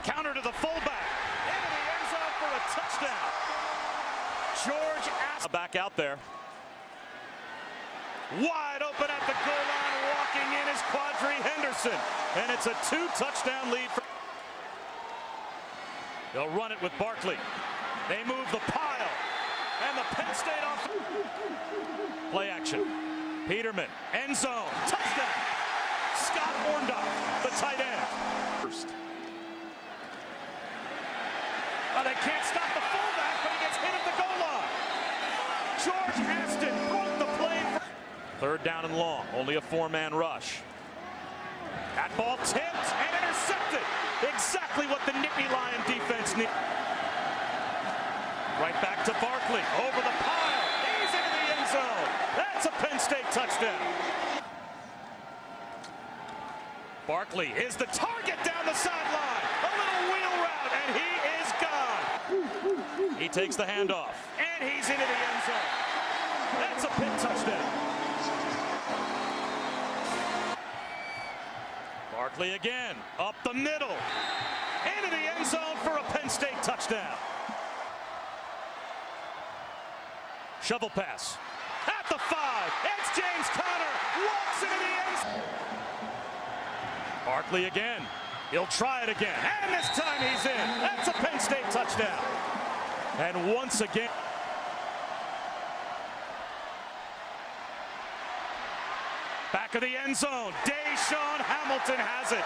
Counter to the fullback. Into the end zone for a touchdown. Back out there. Wide open at the goal line. Walking in is Quadri Henderson. And it's a 2-touchdown lead. They'll run it with Barkley. They move the pile. And the Penn State offense. Play action. Peterman. End zone. Touchdown. Scott Orndock, the tight end. First. Oh, they can't stop the fullback, but he gets hit at the goal line. George Aston broke the play. Third down and long. Only a 4-man rush. That ball tipped and intercepted. Exactly what the Nittany Lion defense needs. Right back to Barkley. Over the pile. He's into the end zone. That's a Penn State touchdown. Barkley is the target down the sideline. A little wheel route, and he is gone. He takes the handoff, and he's into the end zone. That's a Pitt touchdown. Barkley again, up the middle. Into the end zone for a Penn State touchdown. Shovel pass. At the 5, it's James Conner. Walks into the end zone. Barkley again. He'll try it again. And this time he's in. That's a Penn State touchdown. And once again. Back of the end zone. Deshaun Hamilton has it.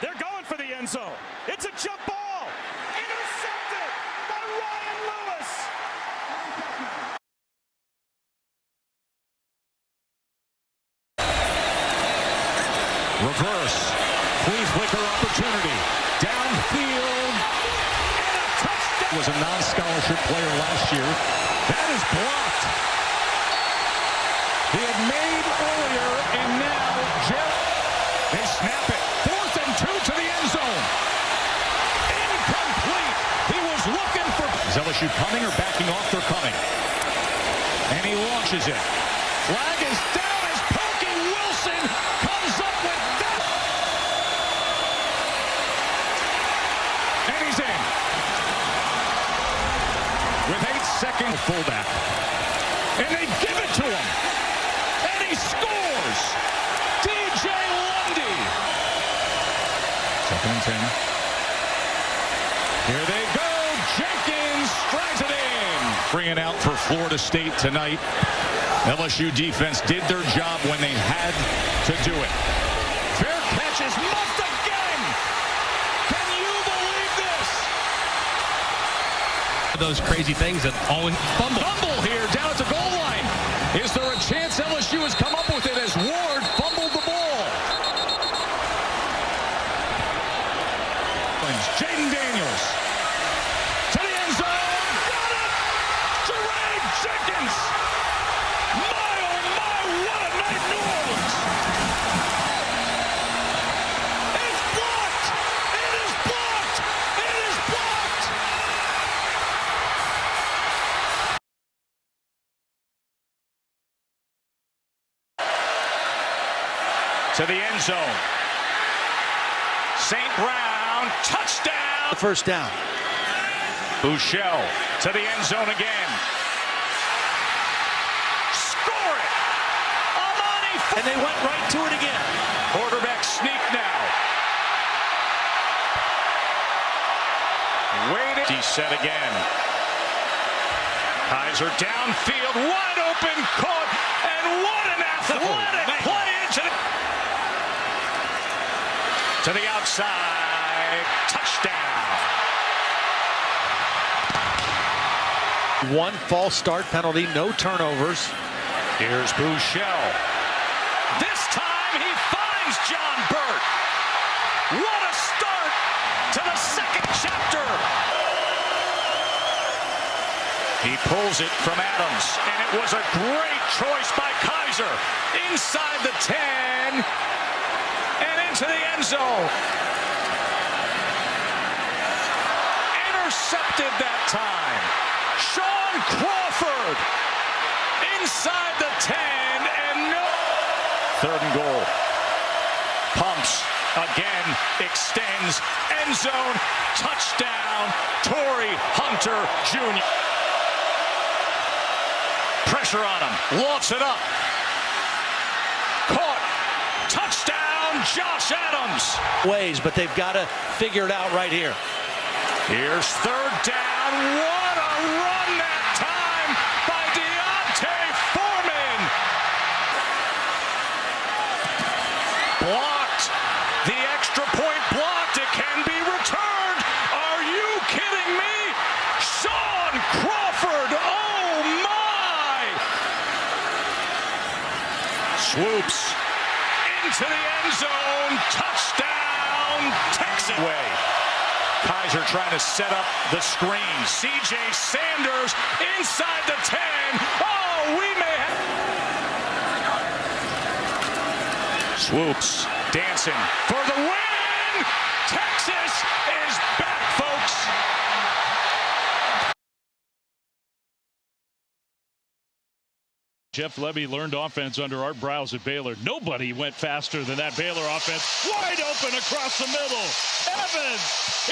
They're going for the end zone. It's a jump ball. Intercepted by Ryan Lewis. Reverse. Flea flicker opportunity. Downfield. And a touchdown. Was a non-scholarship player last year. That is blocked. He had made earlier, and now they snap it. 4th and 2 to the end zone. Incomplete. He was looking for. Is LSU coming or backing off? They're coming. And he launches it. Flag is down as Pokey Wilson comes up with that. And he's in. With 8 seconds, fullback. And they give it to him. And he scores. DJ Lundy. 2nd and 10. Here they go. Jenkins drives it in. Bringing out for Florida State tonight. LSU defense did their job when they had to do it. Fair catch is muffed again. Can you believe this? Those crazy things that always fumble. Fumble here down at the goal line. Is there a chance LSU has come up with it as Ward fumbled the ball? Jaden Daniels to the end zone. Got it! Jermaine Jenkins. My, oh my, what a night, New Orleans. It's blocked. It is blocked. It is blocked. To the end zone. St. Brown, touchdown. The first down. Bouchel to the end zone again. Score it. Amani. And they went right to it again. Quarterback sneak now. Waited. He set again. Kaiser downfield, wide open, caught, and what an athletic play into to the outside, touchdown. 1 false start penalty, no turnovers. Here's Bouchel. This time he finds John Burt. What a start to the 2nd chapter. He pulls it from Adams, and it was a great choice by Kaiser. Inside the 10. And into the end zone. Intercepted that time. Sean Crawford inside the 10 and no. 3rd and goal. Pumps. again, extends, end zone, touchdown, Torrey Hunter Jr. Pressure on him, lofts it up. Caught, touchdown, Josh Adams. Ways, but they've got to figure it out right here. Here's third down. What a run that time by Deontay Foreman. Blocked. The extra point blocked. It can be returned. Are you kidding me? Sean Crawford. Oh, my. Swoops into the end zone. Touchdown, Texas. Way. Kaiser trying to set up the screen. C.J. Sanders inside the 10. Oh, we may have... Swoops, dancing for the win! Texas is back, folks! Jeff Lebby learned offense under Art Browse at Baylor. Nobody went faster than that Baylor offense. Wide open across the middle. Evans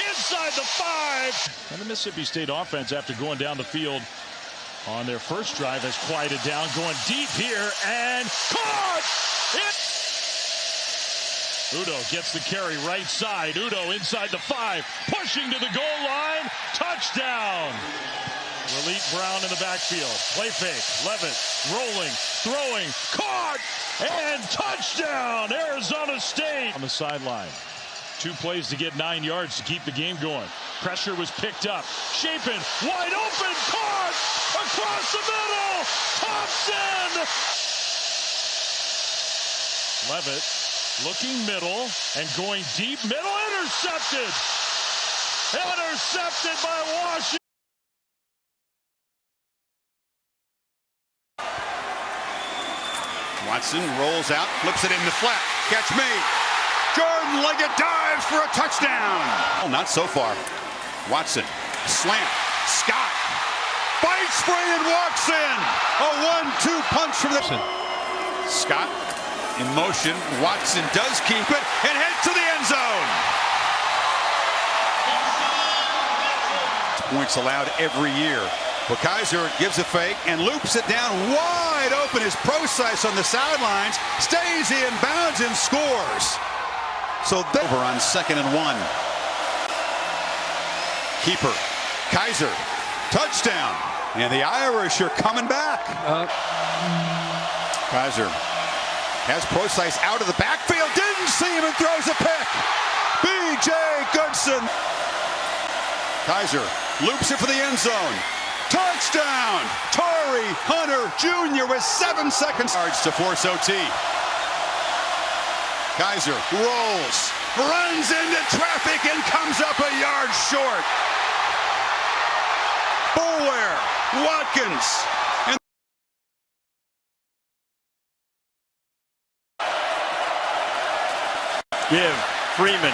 inside the 5. And the Mississippi State offense, after going down the field on their first drive, has quieted down, going deep here and caught! Udo gets the carry right side. Udo inside the 5, pushing to the goal line. Touchdown! Raleigh Brown in the backfield. Play fake. Levitt rolling, throwing, caught, and touchdown! Arizona State on the sideline. 2 plays to get 9 yards to keep the game going. Pressure was picked up. Chapin, wide open, caught! Across the middle! Thompson! Levitt looking middle and going deep middle. Intercepted! Intercepted by Washington. Watson rolls out, flips it in the flat. Catch made. Jordan Leggett dives for a touchdown. Oh, not so far. Watson, slant. Scott bites free and walks in. A 1-2 punch from the... Scott in motion. Watson does keep it and heads to the end zone. Points allowed every year. Well, Kaiser gives a fake and loops it down wide open. Is Procise on the sidelines, stays in bounds and scores. So over on 2nd and 1. Keeper, Kaiser, touchdown. And the Irish are coming back. Kaiser has Procise out of the backfield. Didn't see him and throws a pick. B.J. Goodson. Kaiser loops it for the end zone. Touchdown! Torrey Hunter Jr. with 7 seconds to force OT. Kaiser rolls, runs into traffic and comes up a yard short. Boulware, Watkins, and Freeman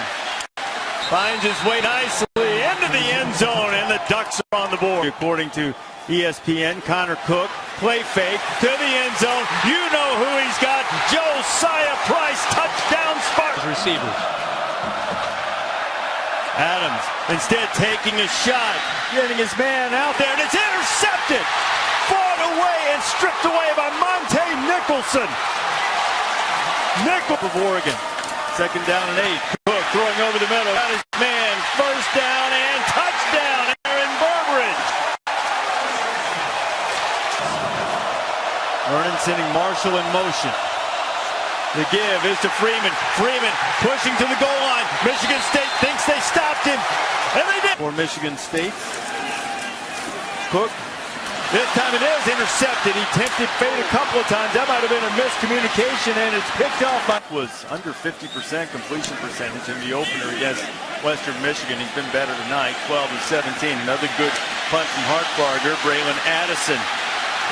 finds his way nicely into the end zone, and the Ducks are on the board. According to ESPN, Connor Cook, play fake to the end zone. You know who he's got. Josiah Price, touchdown Spartans. Receivers. Adams instead taking a shot, getting his man out there, and it's intercepted. Fought away and stripped away by Monte Nicholson. Nicholson of Oregon. 2nd down and 8. Cook throwing over the middle. Got his man. 1st down and touchdown. Aaron Burbridge. Vernon sending Marshall in motion. The give is to Freeman. Freeman pushing to the goal line. Michigan State thinks they stopped him. And they did. For Michigan State. Cook. This time it is intercepted. He tempted fate a couple of times. That might have been a miscommunication, and it's picked off by... Was under 50% completion percentage in the opener against Western Michigan. He's been better tonight, 12-17. Another good punt from Hartbarger. Braylon Addison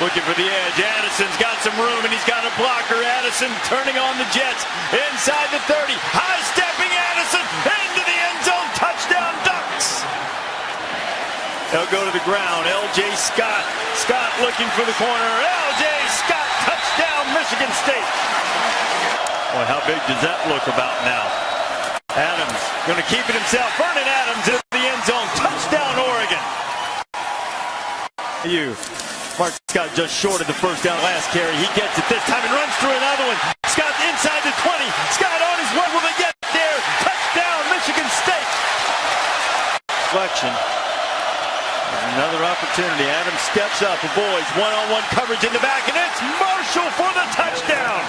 looking for the edge. Addison's got some room, and he's got a blocker. Addison turning on the Jets inside the 30. High-stepping Addison into the end zone. Touchdown, Ducks. They'll go to the ground. L.J. Scott. Scott looking for the corner. L.J. Scott, touchdown, Michigan State. Boy, how big does that look about now? Adams going to keep it himself. Vernon Adams into the end zone. Touchdown, Oregon. Mark Scott just short of the first down last carry. He gets it this time and runs through another one. Scott inside the 20. Scott on his way. Will they get there? Touchdown, Michigan State. Reflection. Another opportunity. Adams steps up, avoids one-on-one coverage in the back, and it's Marshall for the touchdown.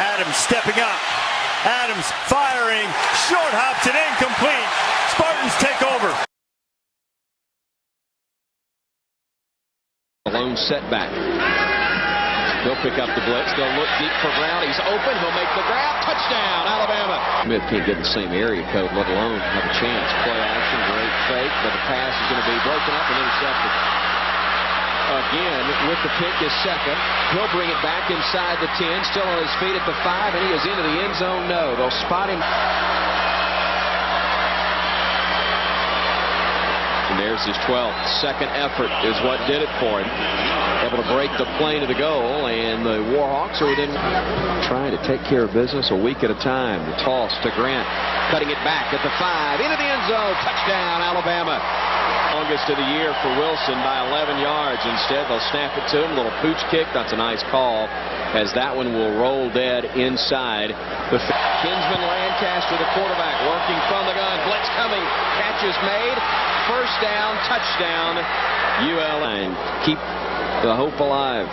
Adams stepping up. Adams firing. Short hops and incomplete. Spartans take over. Lone setback. He'll pick up the blitz. They'll look deep for Brown. He's open. He'll make the grab. Touchdown, Alabama. Smith can't get the same area code, let alone have a chance. Play action, great fake, but the pass is going to be broken up and intercepted. Again, with the pick, his second. He'll bring it back inside the 10. Still on his feet at the 5, and he is into the end zone. No, they'll spot him. And there's his 12th. Second effort is what did it for him. Able to break the plane to the goal, and the Warhawks are within. Trying to take care of business a week at a time. The toss to Grant. Cutting it back at the 5. Into the end zone. Touchdown, Alabama. Longest of the year for Wilson by 11 yards. Instead, they'll snap it to him. Little pooch kick. That's a nice call, as that one will roll dead inside. Kinsman Lancaster, the quarterback, working from the gun. Blitz coming. Catch is made. First down, touchdown, ULA. Keep the hope alive.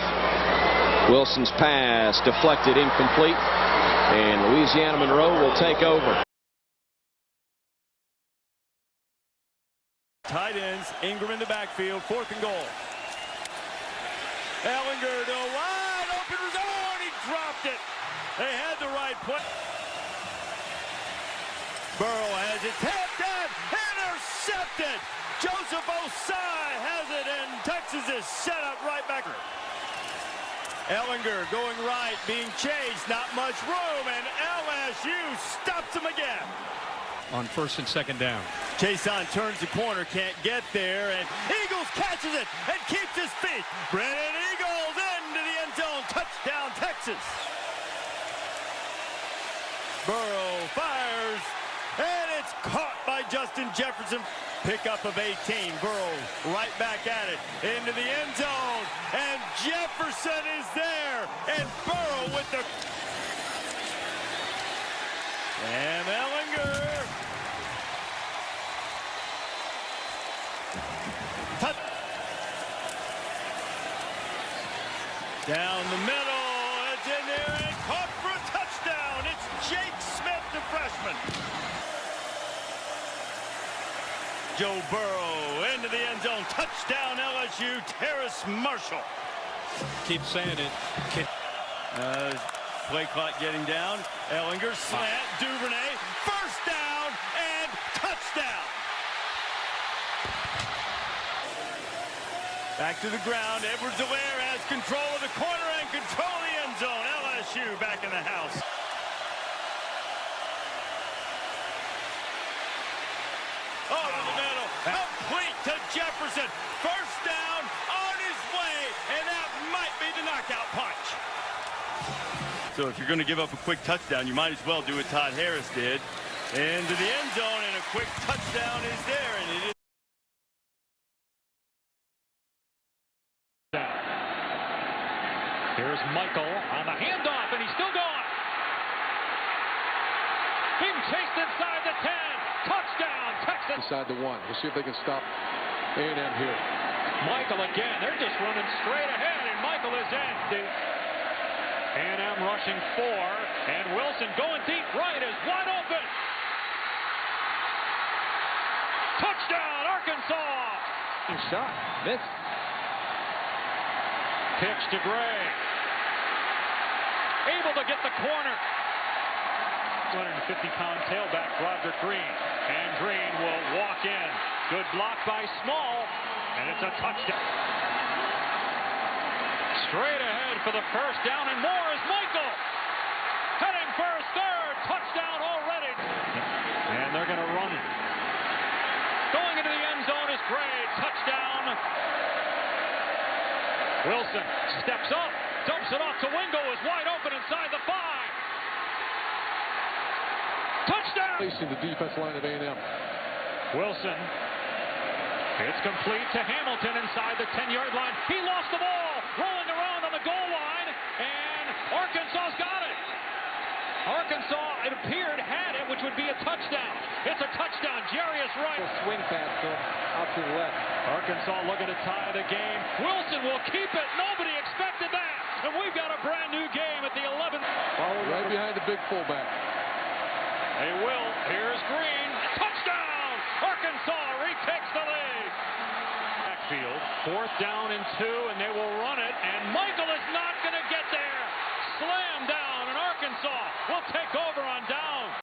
Wilson's pass deflected, incomplete, and Louisiana Monroe will take over. Tight ends, Ingram in the backfield, 4th and goal. Ellinger to wide open zone, he dropped it. They had the right play. Burrow has it tapped down, intercepted. Joseph Osai has it, and Texas is set up right back. Ellinger going right, being chased, not much room, and LSU stops him again. On 1st and 2nd down. Chason turns the corner, can't get there, and Eagles catches it and keeps his feet. Brennan Eagles into the end zone. Touchdown, Texas. Burrow fires, and it's caught by Justin Jefferson. Pickup of 18. Burrow right back at it. Into the end zone, and Jefferson is there, and Burrow with the... And Ellinger. Down the middle, it's in there and caught for a touchdown. It's Jake Smith, the freshman. Joe Burrow into the end zone. Touchdown, LSU. Terrace Marshall. Keep saying it. Play clock getting down. Ellinger slant. Duvernay. First down and touchdown. Back to the ground. Edwards-Helaire has control of the corner and control of the end zone. LSU back in the house. Over the middle. Complete to Jefferson. First down on his way, and that might be the knockout punch. So if you're going to give up a quick touchdown, you might as well do what Todd Harris did. Into the end zone, and a quick touchdown is there, and it is. Here's Michael on the handoff, and he's still going. Being chased inside the 10. Touchdown, Texas. Inside the 1. We'll see if they can stop A&M here. Michael again. They're just running straight ahead, and Michael is in. A&M rushing 4, and Wilson going deep right is wide open. Touchdown, Arkansas. Shot. Missed. Pitch to Gray. Able to get the corner. 250-pound tailback Broderick Green. And Green will walk in. Good block by Small. And it's a touchdown. Straight ahead for the first down and more is Michael. Heading for his 3rd. Touchdown already. And they're going to run it. Going into the end zone is Gray. Touchdown. Wilson steps up, dumps it off to Wingo, is wide open inside the 5. Facing the defense line of A&M. Wilson. It's complete to Hamilton inside the 10-yard line. He lost the ball, rolling around on the goal line, and Arkansas's got it. Arkansas, it appeared, had it, which would be a touchdown. It's a touchdown. Jarius Wright. Swing pass out to the left. Arkansas looking to tie the game. Wilson will keep it. Nobody expected that. And we've got a brand new game at the 11th. Right behind the big fullback. They will. Here's Green. Touchdown! Arkansas retakes the lead. Backfield. 4th down and 2, and they will run it. And Michael is not going to get there. Slam down, and Arkansas will take over.